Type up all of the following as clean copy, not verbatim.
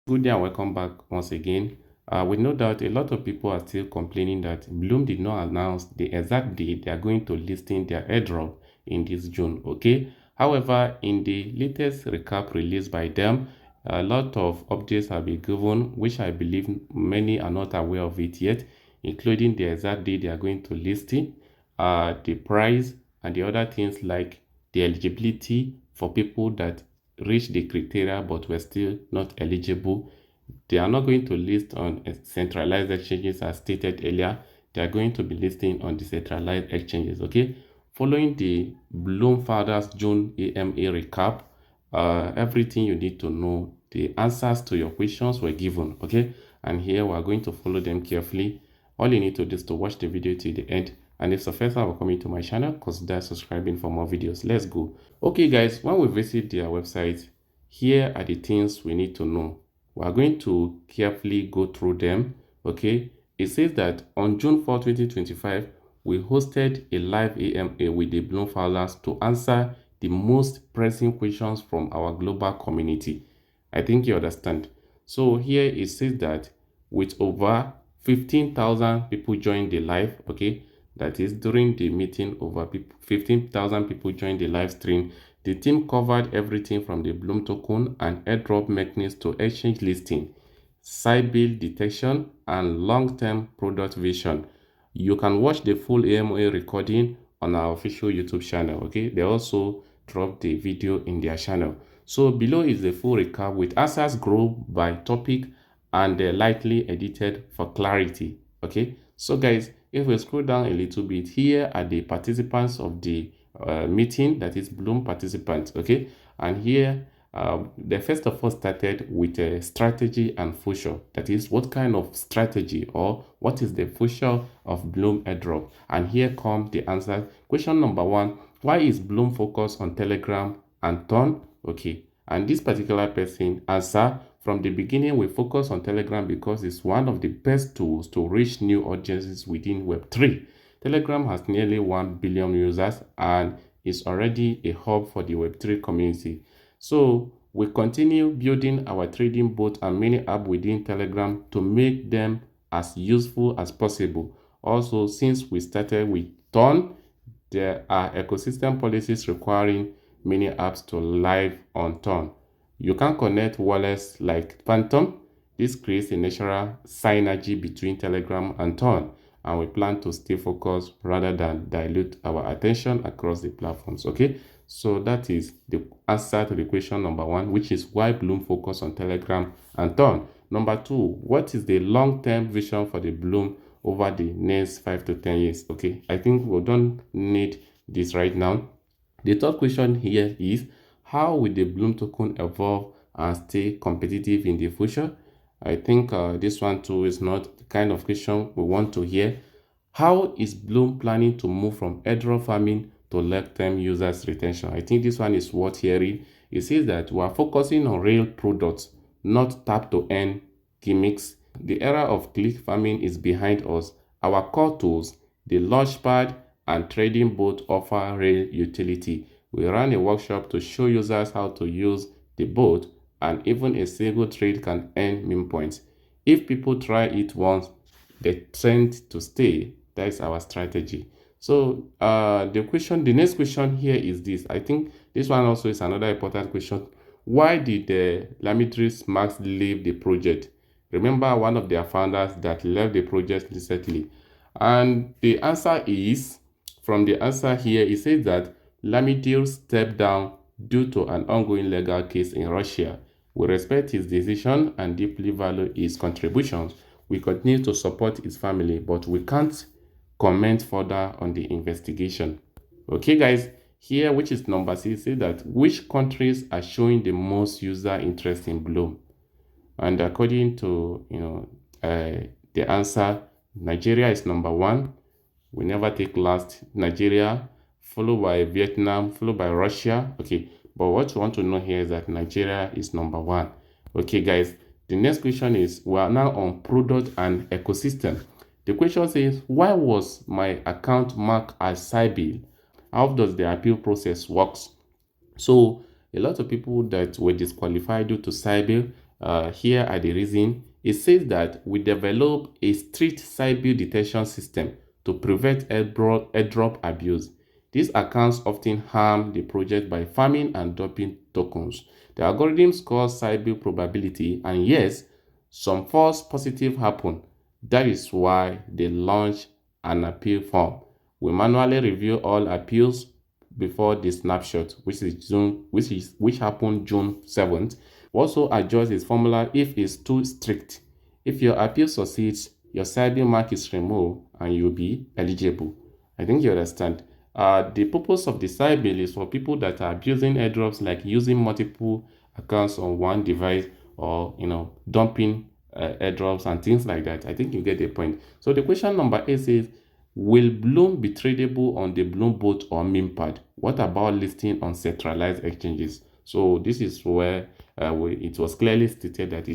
Good day and welcome back once again. With no doubt, a lot of people are still complaining that Bloom did not announce the exact date they are going to listing their airdrop in this June. Okay. However, in the latest recap released by them, a lot of updates have been given, which I believe many are not aware of it yet, including the exact date they are going to list it, the price, and the other things like the eligibility for people that reach the criteria but were still not eligible. They are not going to list on centralized exchanges as stated earlier. They are going to be listing on decentralized exchanges. Okay. Following the Bloom Founders June AMA recap, everything you need to know, the answers to your questions were given. Okay. And here we are going to follow them carefully. All you need to do is to watch the video till the end. And if it's the first time coming to my channel, consider subscribing for more videos. Let's go. Okay guys, when we visit their website, here are the things we need to know. We are going to carefully go through them. Okay. It says that on June 4, 2025, we hosted a live AMA with the Blum founders to answer the most pressing questions from our global community. I think you understand. So here it says that with over 15,000 people joined the live, okay, that is during the meeting, over 15,000 people joined the live stream. The team covered everything from the Bloom token and airdrop mechanisms to exchange listing, side bill detection, and long-term product vision. You can watch the full AMA recording on our official YouTube channel. Okay, they also dropped the video in their channel. So below is the full recap with answers grouped by topic and lightly edited for clarity. Okay, so guys, if we scroll down a little bit, here are the participants of the meeting, that is Bloom participants. Okay, and here they first of all started with a strategy and future, that is what kind of strategy or what is the future of Bloom airdrop. And here comes the answer. Question number one: why is Bloom focused on Telegram and Ton? Okay, and this particular person answer: from the beginning we focus on Telegram because it's one of the best tools to reach new audiences within Web3. Telegram has nearly 1 billion users and is already a hub for the Web3 community. So we continue building our trading bot and mini app within Telegram to make them as useful as possible. Also, since we started with Ton, there are ecosystem policies requiring many apps to live on Ton. You can connect wallets like Phantom. This creates a natural synergy between Telegram and Ton, and we plan to stay focused rather than dilute our attention across the platforms. Okay, so that is the answer to the question number one, which is why Bloom focus on Telegram and Ton. Number two, what is the long-term vision for the Bloom over the next 5 to 10 years? Okay, I think we don't need this right now. The third question here is, how will the Bloom token evolve and stay competitive in the future? I think this one too is not the kind of question we want to hear. How is Bloom planning to move from airdrop farming to long-term users retention? I think this one is worth hearing. It says that we are focusing on real products, not tap-to-earn gimmicks. The era of click farming is behind us. Our core tools, the Launchpad and trading bot, offer real utility. We ran a workshop to show users how to use the bot, and even a single trade can earn meme points. If people try it once, they tend to stay. That is our strategy. So the next question here is this. I think this one also is another important question. Why did Litri Max leave the project? Remember one of their founders that left the project recently. And the answer is, from the answer here, it says that Litri stepped down due to an ongoing legal case in Russia. We respect his decision and deeply value his contributions. We continue to support his family, but we can't comment further on the investigation. Okay, guys, here, which is number 6, says that which countries are showing the most user interest in Bloom? And according to the answer, Nigeria is number 1. We never take last. Nigeria, followed by Vietnam, followed by Russia. Okay, but what you want to know here is that Nigeria is number 1. Okay, guys, the next question is, we are now on product and ecosystem. The question says, why was my account marked as side bill? How does the appeal process works? So a lot of people that were disqualified due to side bill, Here are the reason. It says that we develop a strict side bill detection system to prevent airdrop abuse. These accounts often harm the project by farming and dumping tokens. The algorithm scores side bill probability, and yes, some false positive happen. That is why they launch an appeal form. We manually review all appeals before the snapshot, which happened June 7th. Also adjust its formula if it's too strict. If your appeal succeeds, your side bill mark is removed and you'll be eligible. I think you understand. The purpose of the side bill is for people that are abusing airdrops, like using multiple accounts on one device, or dumping airdrops and things like that. I think you get the point. So the question number 8 says, will Blum be tradable on the Blum bot or meme pad? What about listing on centralized exchanges? So this is where it was clearly stated that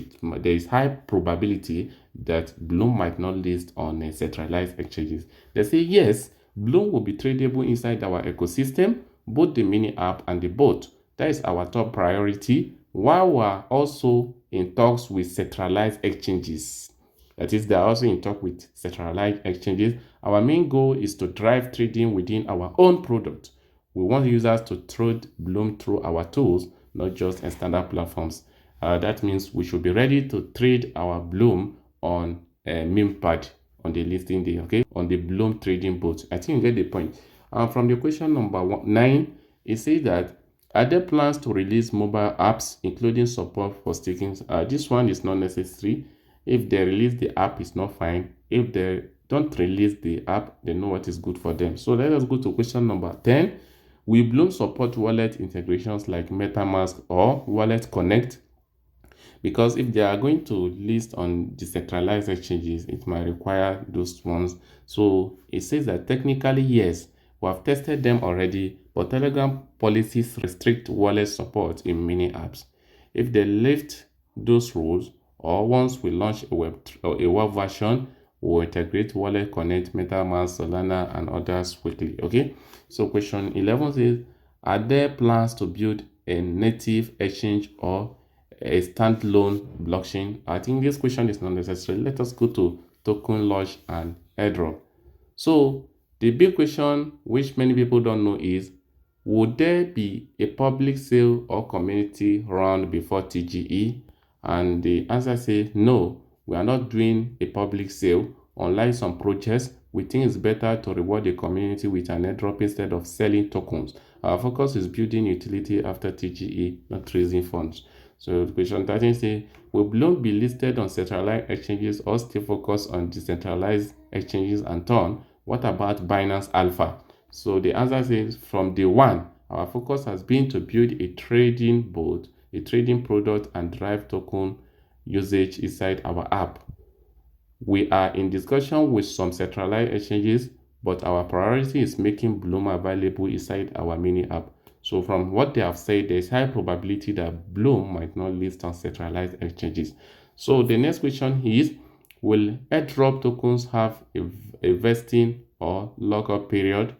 there is high probability that Blum might not list on centralized exchanges. They say yes, Blum will be tradable inside our ecosystem, both the mini app and the bot. That is our top priority, while we're also in talks with centralized exchanges. That is, they are also in talk with centralized exchanges. Our main goal is to drive trading within our own product. We want users to trade Blum through our tools, not just in standard platforms. That means we should be ready to trade our Blum on a meme pad on the listing day, okay, on the Blum trading bot. I think you get the point. From the question number 9, it says that, are there plans to release mobile apps, including support for staking? This one is not necessary. If they release the app, it's not fine. If they don't release the app, they know what is good for them. So let us go to question number 10. Will Blum support wallet integrations like MetaMask or Wallet Connect? Because if they are going to list on decentralized exchanges, it might require those ones. So it says that technically, yes, we have tested them already, but Telegram policies restrict wallet support in many apps. If they lift those rules, or once we launch a web version, we'll integrate Wallet Connect, MetaMask, Solana, and others quickly. Okay. So question 11 says, are there plans to build a native exchange or a standalone blockchain? I think this question is not necessary. Let us go to token launch and airdrop. So the big question, which many people don't know, is, would there be a public sale or community round before TGE? And the answer says no, we are not doing a public sale. Unlike some projects, we think it's better to reward the community with an airdrop instead of selling tokens. Our focus is building utility after TGE, not raising funds. So question 13 says, will Blum be listed on centralized exchanges or still focus on decentralized exchanges and turn? What about Binance Alpha? So the answer says, from day one, our focus has been to build a trading bot, a trading product, and drive token usage inside our app. We are in discussion with some centralized exchanges, but our priority is making Blum available inside our mini app. So from what they have said, there is high probability that Blum might not list on centralized exchanges. So the next question is, will airdrop tokens have a vesting or lockup period?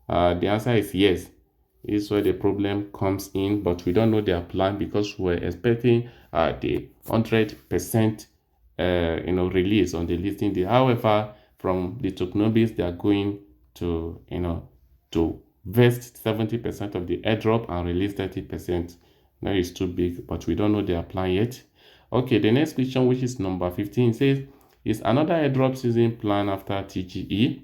The answer is yes. This is where the problem comes in, but we don't know their plan because we're expecting the 100% release on the listing day. However, from the tokenomics, they are going to to vest 70% of the airdrop and release 30%. That is too big, but we don't know their plan yet. Okay, the next question, which is number 15, says, is another airdrop season plan after TGE?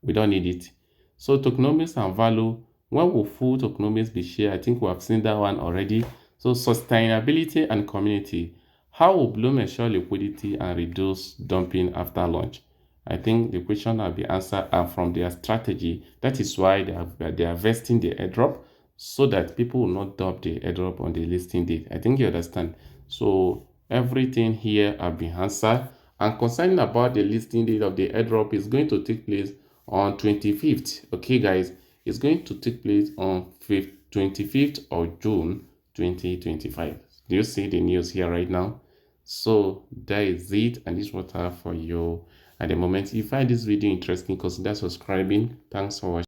We don't need it. So tokenomics and value, when will full tokenomics be shared? I think we have seen that one already. So sustainability and community, how will Blum ensure liquidity and reduce dumping after launch? I think the question will be answered from their strategy. That is why they are vesting the airdrop, so that people will not dump the airdrop on the listing date. I think you understand. So everything here have been answered. And concerning about the listing date of the airdrop, is going to take place on 25th. Okay, guys, it's going to take place on 25th of June 2025. Do you see the news here right now? So that is it, and this is what I have for you at the moment. If you find this video interesting, consider subscribing. Thanks for watching.